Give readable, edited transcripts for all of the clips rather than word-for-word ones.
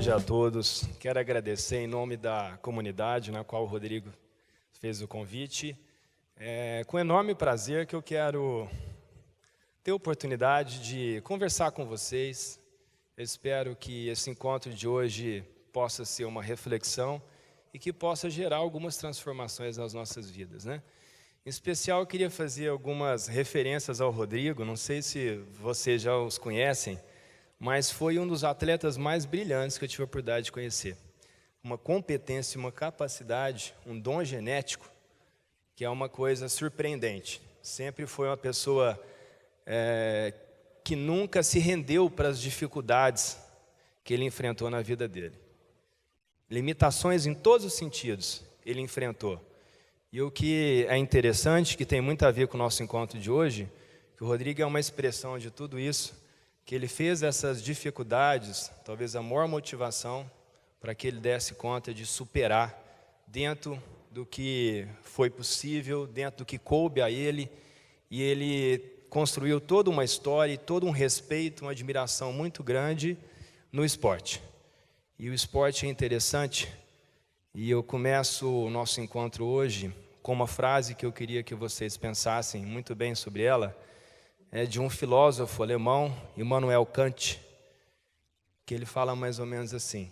dia a todos. Quero agradecer em nome da comunidade na qual o Rodrigo fez o convite. Com enorme prazer que eu quero ter a oportunidade de conversar com vocês. Eu espero que esse encontro de hoje possa ser uma reflexão e que possa gerar algumas transformações nas nossas vidas, né? Em especial, eu queria fazer algumas referências ao Rodrigo. Não sei se vocês já os conhecem, mas foi um dos atletas mais brilhantes que eu tive a oportunidade de conhecer. Uma competência, uma capacidade, um dom genético, que é uma coisa surpreendente. Sempre foi uma pessoa que nunca se rendeu para as dificuldades que ele enfrentou na vida dele. Limitações em todos os sentidos ele enfrentou. E o que é interessante, que tem muito a ver com o nosso encontro de hoje, que o Rodrigo é uma expressão de tudo isso, que ele fez essas dificuldades, talvez a maior motivação para que ele desse conta de superar dentro do que foi possível, dentro do que coube a ele, e ele construiu toda uma história e todo um respeito, uma admiração muito grande no esporte. E o esporte é interessante, e eu começo o nosso encontro hoje com uma frase que eu queria que vocês pensassem muito bem sobre ela. É de um filósofo alemão, Immanuel Kant, que ele fala mais ou menos assim: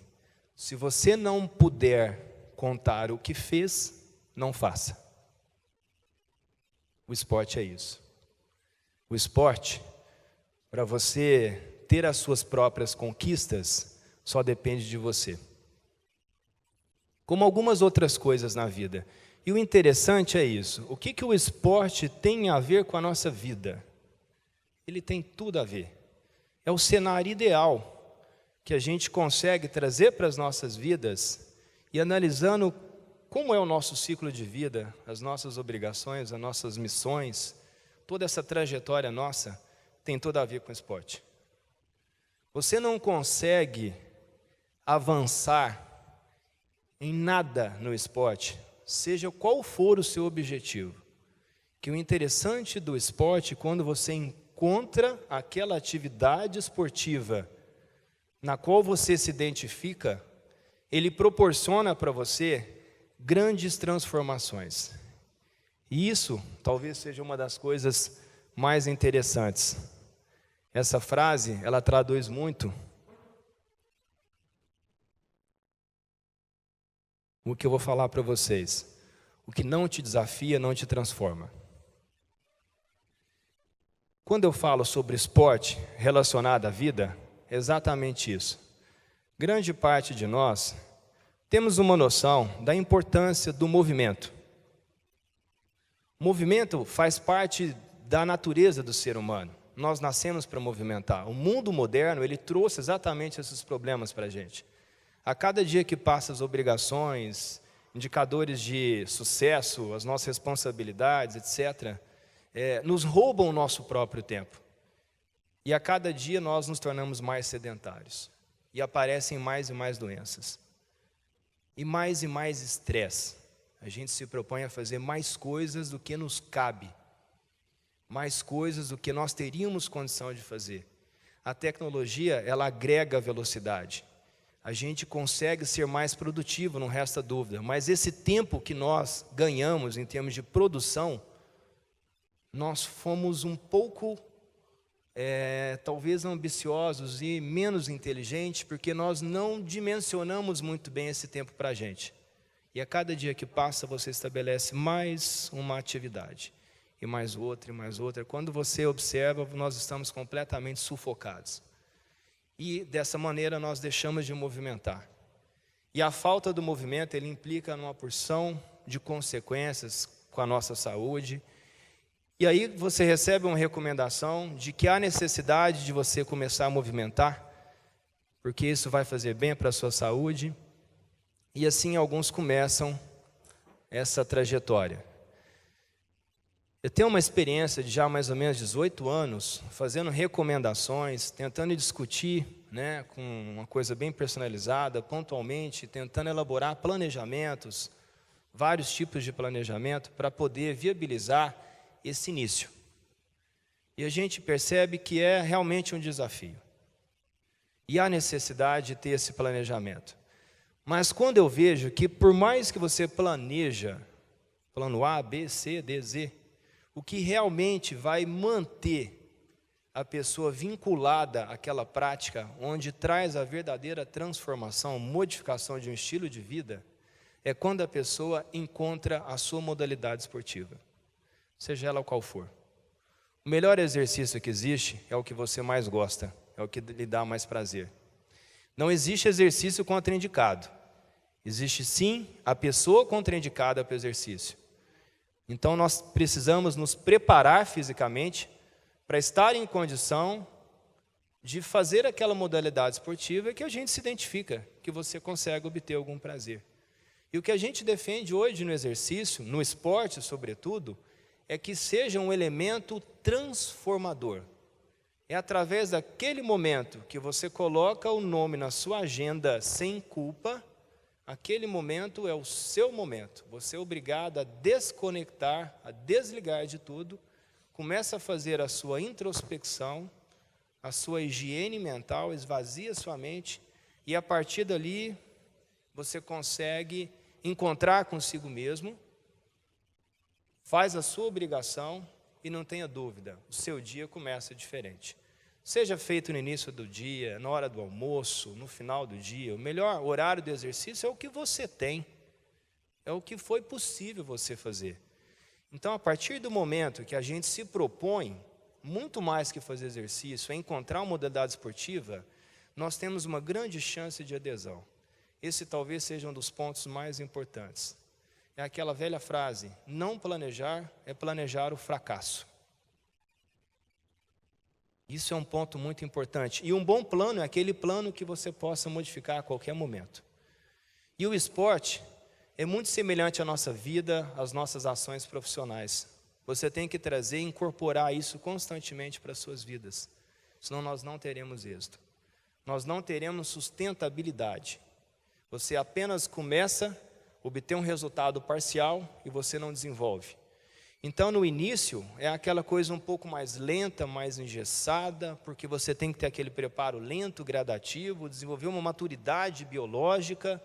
se você não puder contar o que fez, não faça. O esporte é isso. O esporte, para você ter as suas próprias conquistas, só depende de você. Como algumas outras coisas na vida. E o interessante é isso. O que o esporte tem a ver com a nossa vida? Ele tem tudo a ver. É o cenário ideal que a gente consegue trazer para as nossas vidas e analisando como é o nosso ciclo de vida, as nossas obrigações, as nossas missões, toda essa trajetória nossa tem tudo a ver com o esporte. Você não consegue avançar em nada no esporte, seja qual for o seu objetivo. Que o interessante do esporte, quando você encontra aquela atividade esportiva na qual você se identifica, ele proporciona para você grandes transformações. E isso talvez seja uma das coisas mais interessantes. Essa frase, ela traduz muito o que eu vou falar para vocês. O que não te desafia, não te transforma. Quando eu falo sobre esporte relacionado à vida, é exatamente isso. Grande parte de nós temos uma noção da importância do movimento. O movimento faz parte da natureza do ser humano. Nós nascemos para movimentar. O mundo moderno, ele trouxe exatamente esses problemas para a gente. A cada dia que passa as obrigações, indicadores de sucesso, as nossas responsabilidades, etc., nos roubam o nosso próprio tempo. E a cada dia nós nos tornamos mais sedentários. E aparecem mais e mais doenças. E mais estresse. A gente se propõe a fazer mais coisas do que nos cabe. Mais coisas do que nós teríamos condição de fazer. A tecnologia, ela agrega velocidade. A gente consegue ser mais produtivo, não resta dúvida. Mas esse tempo que nós ganhamos em termos de produção, nós fomos um pouco, talvez ambiciosos e menos inteligentes, porque nós não dimensionamos muito bem esse tempo para a gente. E a cada dia que passa, você estabelece mais uma atividade, e mais outra, e mais outra. Quando você observa, nós estamos completamente sufocados. E dessa maneira nós deixamos de movimentar. E a falta do movimento, ele implica numa porção de consequências com a nossa saúde. E aí você recebe uma recomendação de que há necessidade de você começar a movimentar, porque isso vai fazer bem para a sua saúde. E assim alguns começam essa trajetória. Eu tenho uma experiência de já mais ou menos 18 anos, fazendo recomendações, tentando discutir, com uma coisa bem personalizada, pontualmente, tentando elaborar planejamentos, vários tipos de planejamento, para poder viabilizar esse início. E a gente percebe que é realmente um desafio. E há necessidade de ter esse planejamento. Mas quando eu vejo que por mais que você planeja, plano A, B, C, D, Z, o que realmente vai manter a pessoa vinculada àquela prática, onde traz a verdadeira transformação, modificação de um estilo de vida, é quando a pessoa encontra a sua modalidade esportiva, seja ela qual for. O melhor exercício que existe é o que você mais gosta, é o que lhe dá mais prazer. Não existe exercício contraindicado. Existe sim a pessoa contraindicada para o exercício. Então nós precisamos nos preparar fisicamente para estar em condição de fazer aquela modalidade esportiva que a gente se identifica, que você consegue obter algum prazer. E o que a gente defende hoje no exercício, no esporte sobretudo, é que seja um elemento transformador. É através daquele momento que você coloca o nome na sua agenda sem culpa, aquele momento é o seu momento. Você é obrigado a desconectar, a desligar de tudo, começa a fazer a sua introspecção, a sua higiene mental, esvazia sua mente, e a partir dali você consegue encontrar consigo mesmo, faz a sua obrigação e não tenha dúvida, o seu dia começa diferente. Seja feito no início do dia, na hora do almoço, no final do dia, o melhor horário do exercício é o que você tem, é o que foi possível você fazer. Então, a partir do momento que a gente se propõe, muito mais que fazer exercício, é encontrar uma modalidade esportiva, nós temos uma grande chance de adesão. Esse talvez seja um dos pontos mais importantes. É aquela velha frase, não planejar é planejar o fracasso. Isso é um ponto muito importante. E um bom plano é aquele plano que você possa modificar a qualquer momento. E o esporte é muito semelhante à nossa vida, às nossas ações profissionais. Você tem que trazer e incorporar isso constantemente para as suas vidas. Senão nós não teremos êxito. Nós não teremos sustentabilidade. Você apenas começa a obter um resultado parcial e você não desenvolve. Então, no início, é aquela coisa um pouco mais lenta, mais engessada, porque você tem que ter aquele preparo lento, gradativo, desenvolver uma maturidade biológica.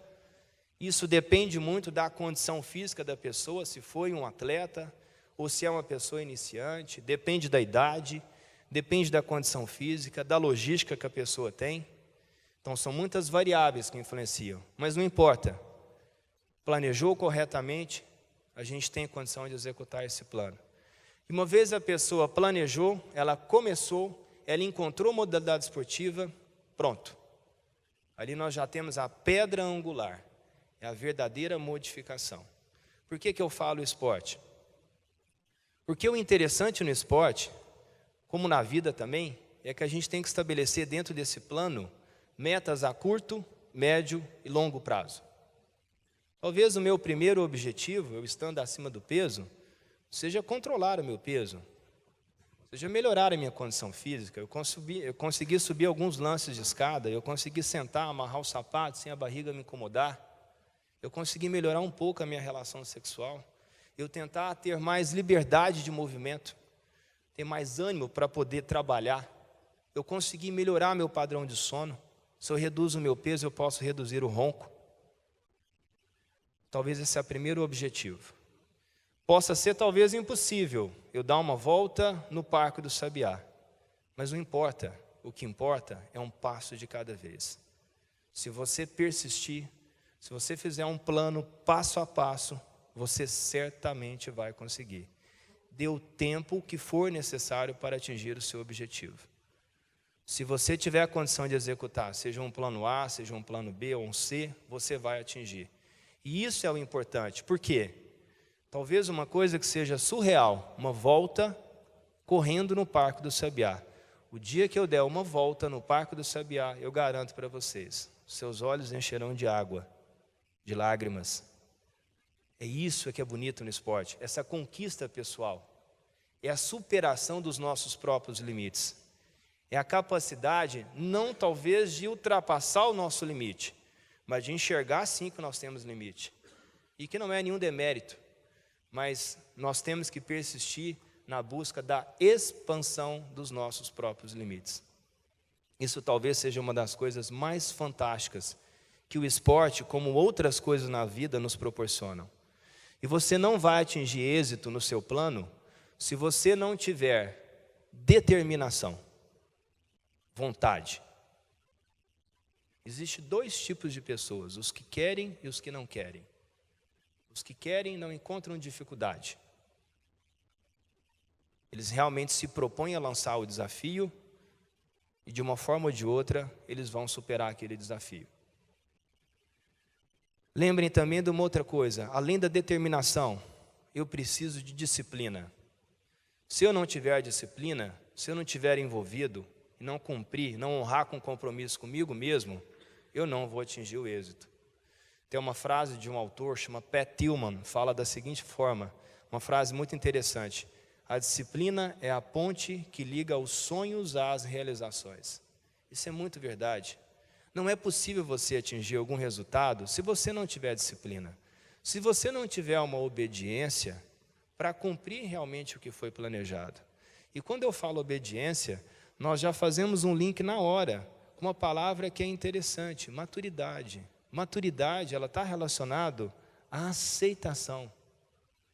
Isso depende muito da condição física da pessoa, se foi um atleta ou se é uma pessoa iniciante, depende da idade, depende da condição física, da logística que a pessoa tem. Então, são muitas variáveis que influenciam, mas não importa. Planejou corretamente, a gente tem condição de executar esse plano. E uma vez a pessoa planejou, ela começou, ela encontrou modalidade esportiva, pronto. Ali nós já temos a pedra angular, é a verdadeira modificação. Por que eu falo esporte? Porque o interessante no esporte, como na vida também, é que a gente tem que estabelecer dentro desse plano metas a curto, médio e longo prazo. Talvez o meu primeiro objetivo, eu estando acima do peso, seja controlar o meu peso, seja melhorar a minha condição física. Eu consegui subir alguns lances de escada, eu consegui sentar, amarrar o sapato sem a barriga me incomodar, eu consegui melhorar um pouco a minha relação sexual, eu tentar ter mais liberdade de movimento, ter mais ânimo para poder trabalhar, eu consegui melhorar meu padrão de sono. Se eu reduzo o meu peso, eu posso reduzir o ronco. Talvez esse é o primeiro objetivo. Possa ser talvez impossível eu dar uma volta no Parque do Sabiá, mas não importa, o que importa é um passo de cada vez. Se você persistir, se você fizer um plano passo a passo, você certamente vai conseguir. Dê o tempo que for necessário para atingir o seu objetivo. Se você tiver a condição de executar, seja um plano A, seja um plano B ou um C, você vai atingir. E isso é o importante. Por quê? Talvez uma coisa que seja surreal, uma volta correndo no Parque do Sabiá. O dia que eu der uma volta no Parque do Sabiá, eu garanto para vocês, seus olhos encherão de água, de lágrimas. É isso que é bonito no esporte, essa conquista pessoal. É a superação dos nossos próprios limites. É a capacidade, não talvez de ultrapassar o nosso limite, mas de enxergar sim que nós temos limite. E que não é nenhum demérito, mas nós temos que persistir na busca da expansão dos nossos próprios limites. Isso talvez seja uma das coisas mais fantásticas que o esporte, como outras coisas na vida, nos proporcionam. E você não vai atingir êxito no seu plano se você não tiver determinação, vontade. Existem dois tipos de pessoas, os que querem e os que não querem. Os que querem não encontram dificuldade. Eles realmente se propõem a lançar o desafio e, de uma forma ou de outra, eles vão superar aquele desafio. Lembrem também de uma outra coisa, além da determinação, eu preciso de disciplina. Se eu não tiver disciplina, se eu não tiver envolvido, e não cumprir, não honrar com compromisso comigo mesmo, eu não vou atingir o êxito. Tem uma frase de um autor, chama Pat Tillman, fala da seguinte forma, uma frase muito interessante: a disciplina é a ponte que liga os sonhos às realizações. Isso é muito verdade. Não é possível você atingir algum resultado se você não tiver disciplina. Se você não tiver uma obediência para cumprir realmente o que foi planejado. E quando eu falo obediência, nós já fazemos um link na hora, com uma palavra que é interessante, maturidade. Maturidade, ela está relacionada à aceitação.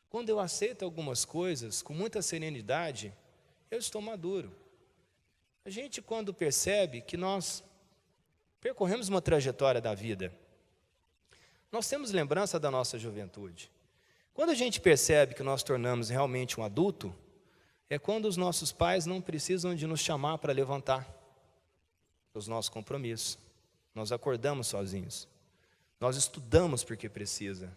Quando eu aceito algumas coisas com muita serenidade, eu estou maduro. A gente, quando percebe que nós percorremos uma trajetória da vida, nós temos lembrança da nossa juventude. Quando a gente percebe que nós tornamos realmente um adulto, é quando os nossos pais não precisam de nos chamar para levantar os nossos compromissos. Nós acordamos sozinhos. Nós estudamos porque precisa.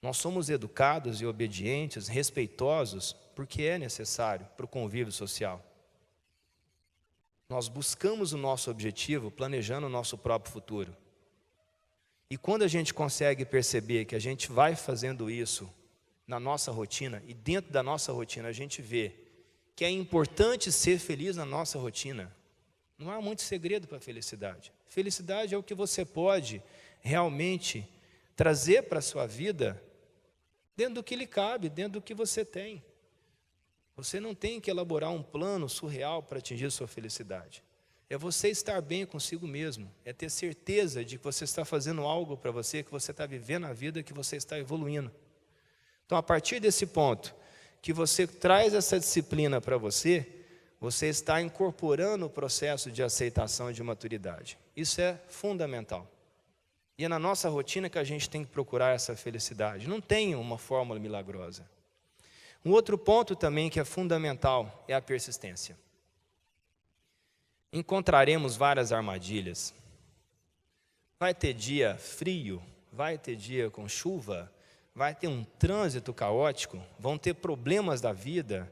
Nós somos educados e obedientes, respeitosos, porque é necessário para o convívio social. Nós buscamos o nosso objetivo, planejando o nosso próprio futuro. E quando a gente consegue perceber que a gente vai fazendo isso na nossa rotina, e dentro da nossa rotina a gente vê que é importante ser feliz na nossa rotina, não há muito segredo para a felicidade. Felicidade é o que você pode realmente trazer para a sua vida dentro do que lhe cabe, dentro do que você tem. Você não tem que elaborar um plano surreal para atingir a sua felicidade. É você estar bem consigo mesmo, é ter certeza de que você está fazendo algo para você, que você está vivendo a vida, que você está evoluindo. Então, a partir desse ponto, que você traz essa disciplina para você, você está incorporando o processo de aceitação e de maturidade. Isso é fundamental. E é na nossa rotina que a gente tem que procurar essa felicidade. Não tem uma fórmula milagrosa. Um outro ponto também que é fundamental é a persistência. Encontraremos várias armadilhas. Vai ter dia frio, vai ter dia com chuva, vai ter um trânsito caótico, vão ter problemas da vida,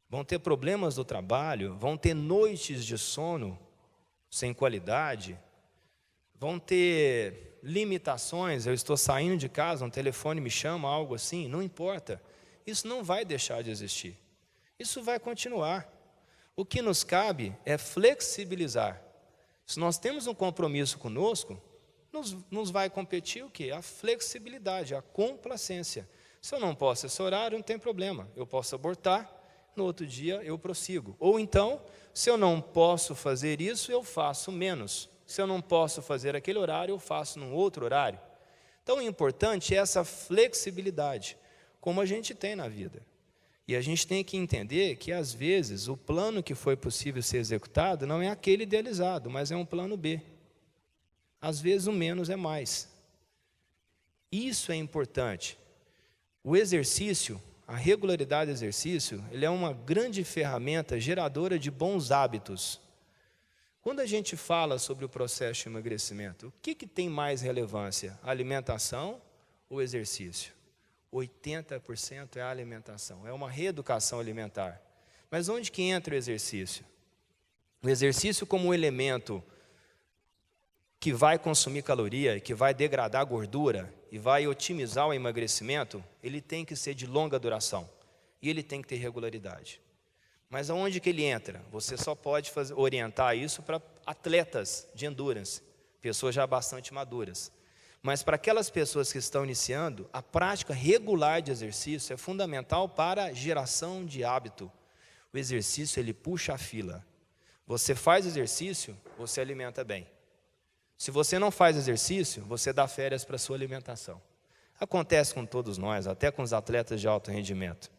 vão ter problemas do trabalho, vão ter noites de sono sem qualidade, vão ter limitações, eu estou saindo de casa, um telefone me chama, algo assim, não importa. Isso não vai deixar de existir. Isso vai continuar. O que nos cabe é flexibilizar. Se nós temos um compromisso conosco, nos vai competir o quê? A flexibilidade, a complacência. Se eu não posso esse horário, não tem problema. Eu posso abortar, no outro dia eu prossigo. Ou então, se eu não posso fazer isso, eu faço menos. Se eu não posso fazer aquele horário, eu faço num outro horário. Então, o importante é essa flexibilidade, como a gente tem na vida. E a gente tem que entender que, às vezes, o plano que foi possível ser executado não é aquele idealizado, mas é um plano B. Às vezes, o menos é mais. Isso é importante. O exercício, a regularidade do exercício, ele é uma grande ferramenta geradora de bons hábitos. Quando a gente fala sobre o processo de emagrecimento, o que tem mais relevância? A alimentação ou o exercício? 80% é a alimentação, é uma reeducação alimentar. Mas onde que entra o exercício? O exercício como um elemento que vai consumir caloria, que vai degradar gordura e vai otimizar o emagrecimento, ele tem que ser de longa duração e ele tem que ter regularidade. Mas aonde que ele entra? Você só pode orientar isso para atletas de endurance, pessoas já bastante maduras. Mas para aquelas pessoas que estão iniciando, a prática regular de exercício é fundamental para a geração de hábito. O exercício, ele puxa a fila. Você faz exercício, você alimenta bem. Se você não faz exercício, você dá férias para a sua alimentação. Acontece com todos nós, até com os atletas de alto rendimento.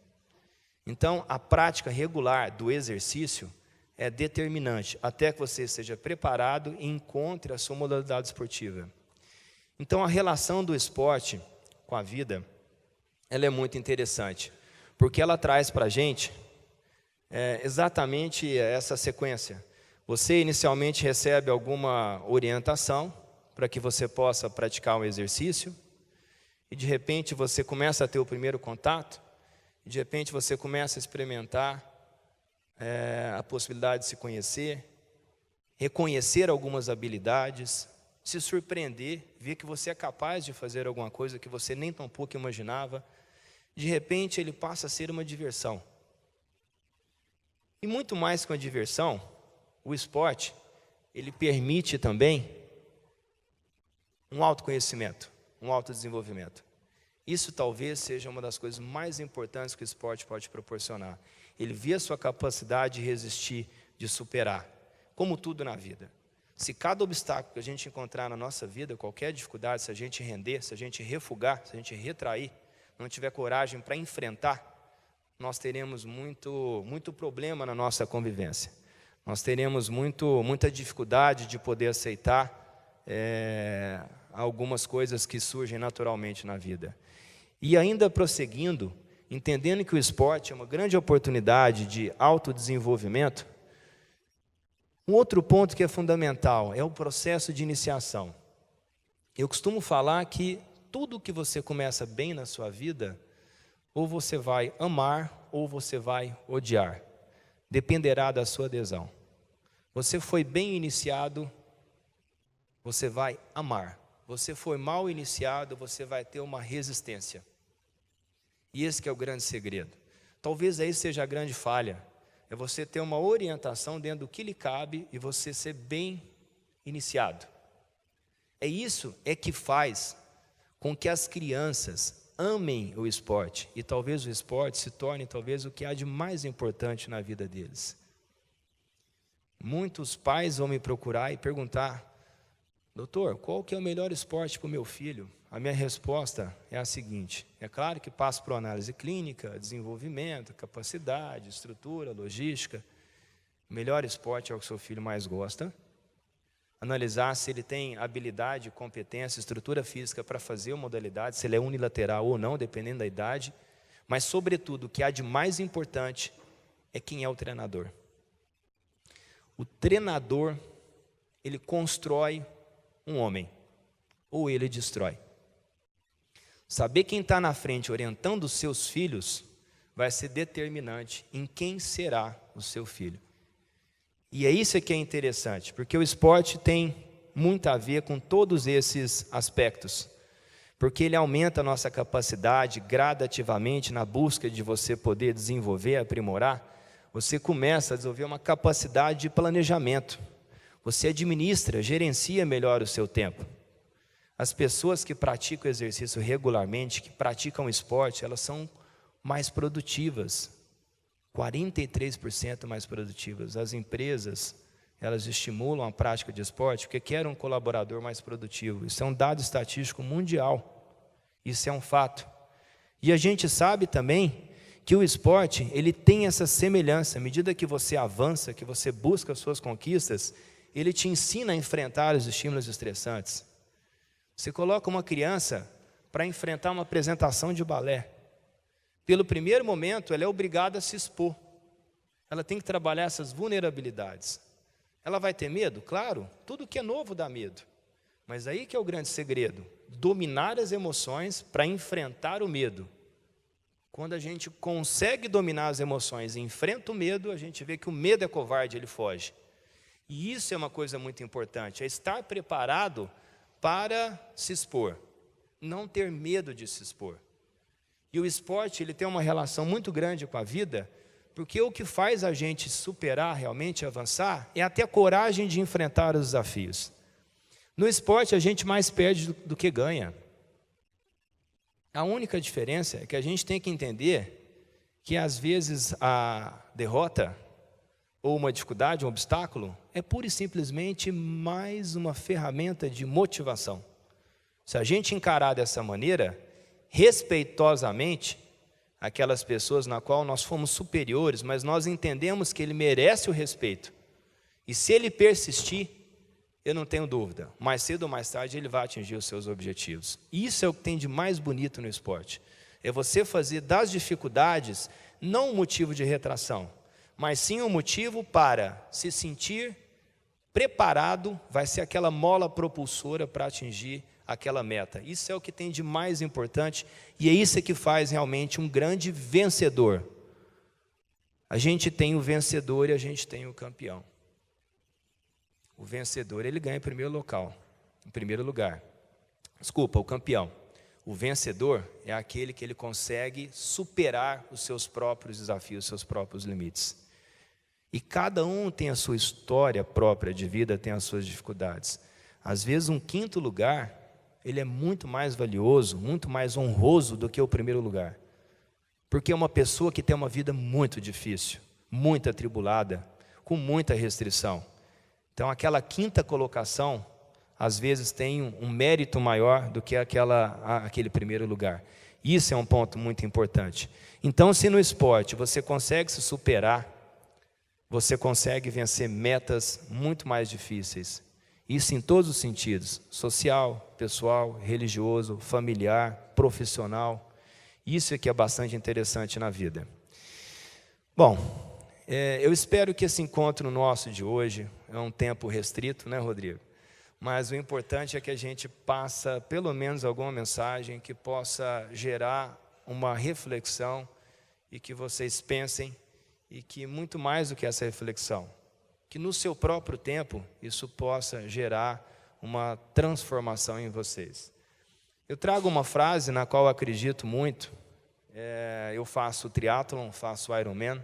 Então, a prática regular do exercício é determinante, até que você seja preparado e encontre a sua modalidade esportiva. Então, a relação do esporte com a vida, ela é muito interessante, porque ela traz para a gente exatamente essa sequência. Você inicialmente recebe alguma orientação para que você possa praticar um exercício, e de repente você começa a ter o primeiro contato, e de repente você começa a experimentar a possibilidade de se conhecer, reconhecer algumas habilidades, se surpreender, ver que você é capaz de fazer alguma coisa que você nem tão pouco imaginava. De repente ele passa a ser uma diversão. E muito mais que uma diversão, o esporte, ele permite também um autoconhecimento, um autodesenvolvimento. Isso talvez seja uma das coisas mais importantes que o esporte pode proporcionar. Ele vê a sua capacidade de resistir, de superar, como tudo na vida. Se cada obstáculo que a gente encontrar na nossa vida, qualquer dificuldade, se a gente render, se a gente refugar, se a gente retrair, não tiver coragem para enfrentar, nós teremos muito problema na nossa convivência. Nós teremos muita dificuldade de poder aceitar algumas coisas que surgem naturalmente na vida. E ainda prosseguindo, entendendo que o esporte é uma grande oportunidade de autodesenvolvimento, um outro ponto que é fundamental é o processo de iniciação. Eu costumo falar que tudo que você começa bem na sua vida, ou você vai amar, ou você vai odiar. Dependerá da sua adesão. Você foi bem iniciado, você vai amar. Você foi mal iniciado, você vai ter uma resistência. E esse que é o grande segredo. Talvez aí seja a grande falha. É você ter uma orientação dentro do que lhe cabe e você ser bem iniciado. Isso que faz com que as crianças amem o esporte. E talvez o esporte se torne talvez o que há de mais importante na vida deles. Muitos pais vão me procurar e perguntar: doutor, qual que é o melhor esporte para o meu filho? A minha resposta é a seguinte: é claro que passo por análise clínica, desenvolvimento, capacidade, estrutura, logística. O melhor esporte é o que o seu filho mais gosta. Analisar se ele tem habilidade, competência, estrutura física para fazer a modalidade, se ele é unilateral ou não, dependendo da idade. Mas, sobretudo, o que há de mais importante é quem é o treinador. O treinador, ele constrói um homem, ou ele destrói. Saber quem está na frente orientando os seus filhos vai ser determinante em quem será o seu filho. E é isso que é interessante, porque o esporte tem muito a ver com todos esses aspectos, porque ele aumenta a nossa capacidade gradativamente na busca de você poder desenvolver, aprimorar. Você começa a desenvolver uma capacidade de planejamento. Você administra, gerencia melhor o seu tempo. As pessoas que praticam exercício regularmente, que praticam esporte, elas são mais produtivas, 43% mais produtivas. As empresas, elas estimulam a prática de esporte porque querem um colaborador mais produtivo. Isso é um dado estatístico mundial. Isso é um fato. E a gente sabe também que o esporte, ele tem essa semelhança. À medida que você avança, que você busca as suas conquistas, ele te ensina a enfrentar os estímulos estressantes. Você coloca uma criança para enfrentar uma apresentação de balé. Pelo primeiro momento, ela é obrigada a se expor. Ela tem que trabalhar essas vulnerabilidades. Ela vai ter medo? Claro, tudo que é novo dá medo. Mas aí que é o grande segredo. Dominar as emoções para enfrentar o medo. Quando a gente consegue dominar as emoções e enfrenta o medo, a gente vê que o medo é covarde, ele foge. E isso é uma coisa muito importante, é estar preparado para se expor, não ter medo de se expor. E o esporte, ele tem uma relação muito grande com a vida, porque o que faz a gente superar, realmente avançar, é até a coragem de enfrentar os desafios. No esporte, a gente mais perde do que ganha. A única diferença é que a gente tem que entender que, às vezes, a derrota, ou uma dificuldade, um obstáculo, é pura e simplesmente mais uma ferramenta de motivação. Se a gente encarar dessa maneira, respeitosamente, aquelas pessoas na qual nós fomos superiores, mas nós entendemos que ele merece o respeito. E se ele persistir, eu não tenho dúvida, mais cedo ou mais tarde ele vai atingir os seus objetivos. Isso é o que tem de mais bonito no esporte. É você fazer das dificuldades não um motivo de retração, mas sim um motivo para se sentir preparado, vai ser aquela mola propulsora para atingir aquela meta. Isso é o que tem de mais importante e é isso que faz realmente um grande vencedor. A gente tem o vencedor e a gente tem o campeão. O vencedor, ele ganha em primeiro lugar. Desculpa, o campeão. O vencedor é aquele que ele consegue superar os seus próprios desafios, os seus próprios limites. E cada um tem a sua história própria de vida, tem as suas dificuldades. Às vezes um quinto lugar, ele é muito mais valioso, muito mais honroso do que o primeiro lugar. Porque é uma pessoa que tem uma vida muito difícil, muito atribulada, com muita restrição. Então aquela quinta colocação, às vezes tem um mérito maior do que aquele primeiro lugar. Isso é um ponto muito importante. Então se no esporte você consegue se superar, você consegue vencer metas muito mais difíceis. Isso em todos os sentidos, social, pessoal, religioso, familiar, profissional. Isso é que é bastante interessante na vida. Bom, eu espero que esse encontro nosso de hoje, é um tempo restrito, né, Rodrigo? Mas o importante é que a gente passa pelo menos alguma mensagem que possa gerar uma reflexão e que vocês pensem e que muito mais do que essa reflexão, que no seu próprio tempo isso possa gerar uma transformação em vocês. Eu trago uma frase na qual eu acredito muito. Eu faço triatlon, faço Ironman.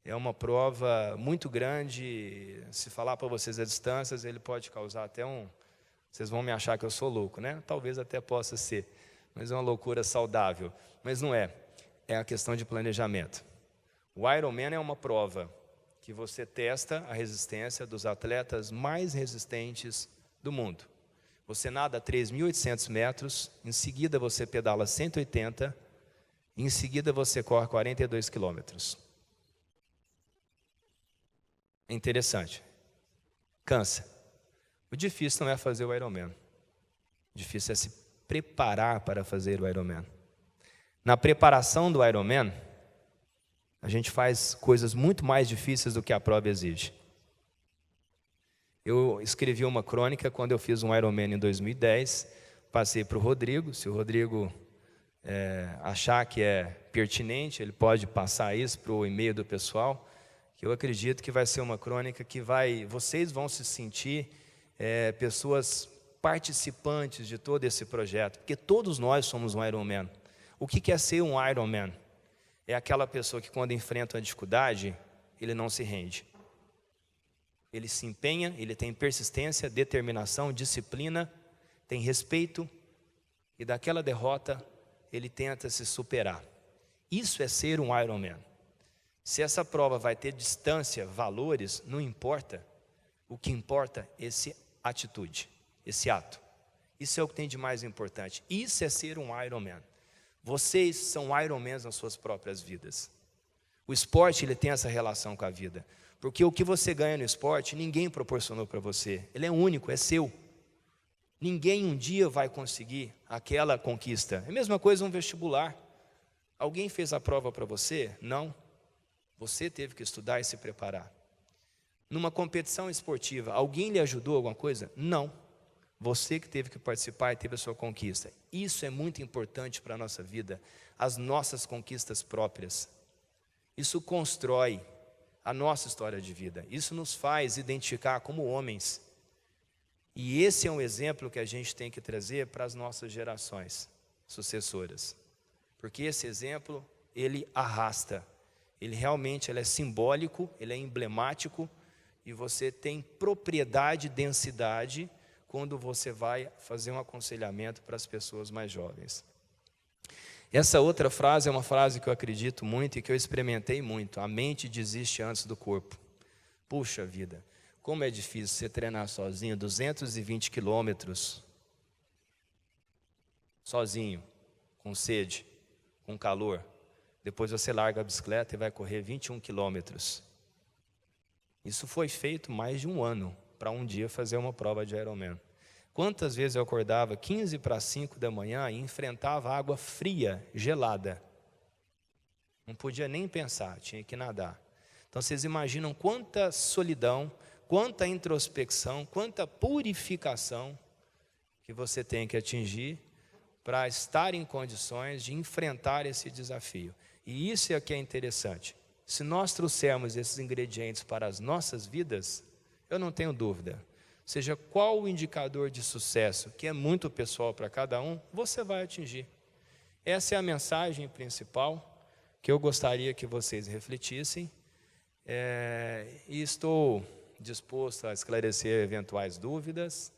É uma prova muito grande. Se falar para vocês as distâncias, ele pode causar até vocês vão me achar que eu sou louco, né? Talvez até possa ser, mas é uma loucura saudável. Mas não é. É a questão de planejamento. O Ironman é uma prova que você testa a resistência dos atletas mais resistentes do mundo. Você nada 3.800 metros, em seguida você pedala 180, e em seguida você corre 42 quilômetros. É interessante. Cansa. O difícil não é fazer o Ironman. O difícil é se preparar para fazer o Ironman. Na preparação do Ironman, a gente faz coisas muito mais difíceis do que a prova exige. Eu escrevi uma crônica quando eu fiz um Ironman em 2010, passei para o Rodrigo. Se o Rodrigo achar que é pertinente, ele pode passar isso para o e-mail do pessoal, que eu acredito que vai ser uma crônica que vocês vão se sentir pessoas participantes de todo esse projeto, porque todos nós somos um Ironman. O que é ser um Ironman? É aquela pessoa que quando enfrenta uma dificuldade, ele não se rende. Ele se empenha, ele tem persistência, determinação, disciplina, tem respeito, e daquela derrota, ele tenta se superar. Isso é ser um Ironman. Se essa prova vai ter distância, valores, não importa. O que importa é essa atitude, esse ato. Isso é o que tem de mais importante. Isso é ser um Ironman. Vocês são Ironmans nas suas próprias vidas. O esporte, ele tem essa relação com a vida. Porque o que você ganha no esporte, ninguém proporcionou para você. Ele é único, é seu. Ninguém um dia vai conseguir aquela conquista. É a mesma coisa um vestibular. Alguém fez a prova para você? Não. Você teve que estudar e se preparar. Numa competição esportiva, alguém lhe ajudou alguma coisa? Não. Você que teve que participar e teve a sua conquista. Isso é muito importante para a nossa vida, as nossas conquistas próprias. Isso constrói a nossa história de vida. Isso nos faz identificar como homens. E esse é um exemplo que a gente tem que trazer para as nossas gerações sucessoras. Porque esse exemplo, ele arrasta. Ele realmente é simbólico, ele é emblemático, e você tem propriedade, densidade, quando você vai fazer um aconselhamento para as pessoas mais jovens. Essa outra frase é uma frase que eu acredito muito e que eu experimentei muito. A mente desiste antes do corpo. Puxa vida, como é difícil você treinar sozinho 220 quilômetros, sozinho, com sede, com calor. Depois você larga a bicicleta e vai correr 21 quilômetros. Isso foi feito mais de um ano para um dia fazer uma prova de Ironman. Quantas vezes eu acordava 15 para 5 da manhã e enfrentava água fria, gelada. Não podia nem pensar, tinha que nadar. Então vocês imaginam quanta solidão, quanta introspecção, quanta purificação que você tem que atingir para estar em condições de enfrentar esse desafio. E isso é que é interessante. Se nós trouxermos esses ingredientes para as nossas vidas, eu não tenho dúvida, seja qual o indicador de sucesso, que é muito pessoal para cada um, você vai atingir. Essa é a mensagem principal que eu gostaria que vocês refletissem, e estou disposto a esclarecer eventuais dúvidas.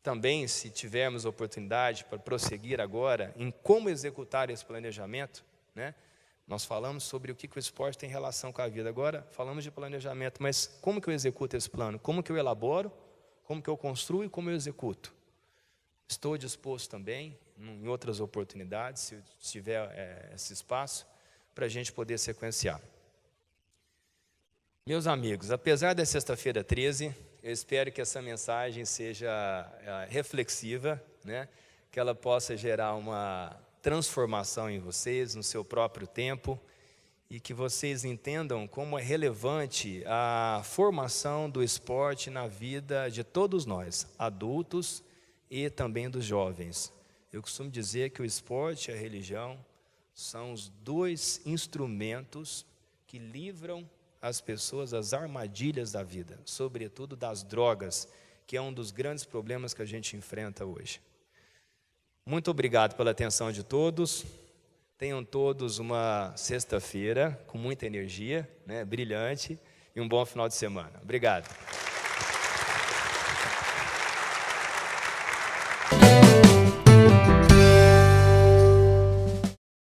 Também, se tivermos oportunidade para prosseguir agora em como executar esse planejamento, né? Nós falamos sobre o que o esporte tem relação com a vida. Agora, falamos de planejamento, mas como que eu executo esse plano? Como que eu elaboro? Como que eu construo e como eu executo? Estou disposto também, em outras oportunidades, se tiver esse espaço, para a gente poder sequenciar. Meus amigos, apesar da sexta-feira 13, eu espero que essa mensagem seja reflexiva, né? Que ela possa gerar uma transformação em vocês, no seu próprio tempo, e que vocês entendam como é relevante a formação do esporte na vida de todos nós, adultos e também dos jovens. Eu costumo dizer que o esporte e a religião são os dois instrumentos que livram as pessoas das armadilhas da vida, sobretudo das drogas, que é um dos grandes problemas que a gente enfrenta hoje. Muito obrigado pela atenção de todos. Tenham todos uma sexta-feira com muita energia, né, brilhante, e um bom final de semana. Obrigado.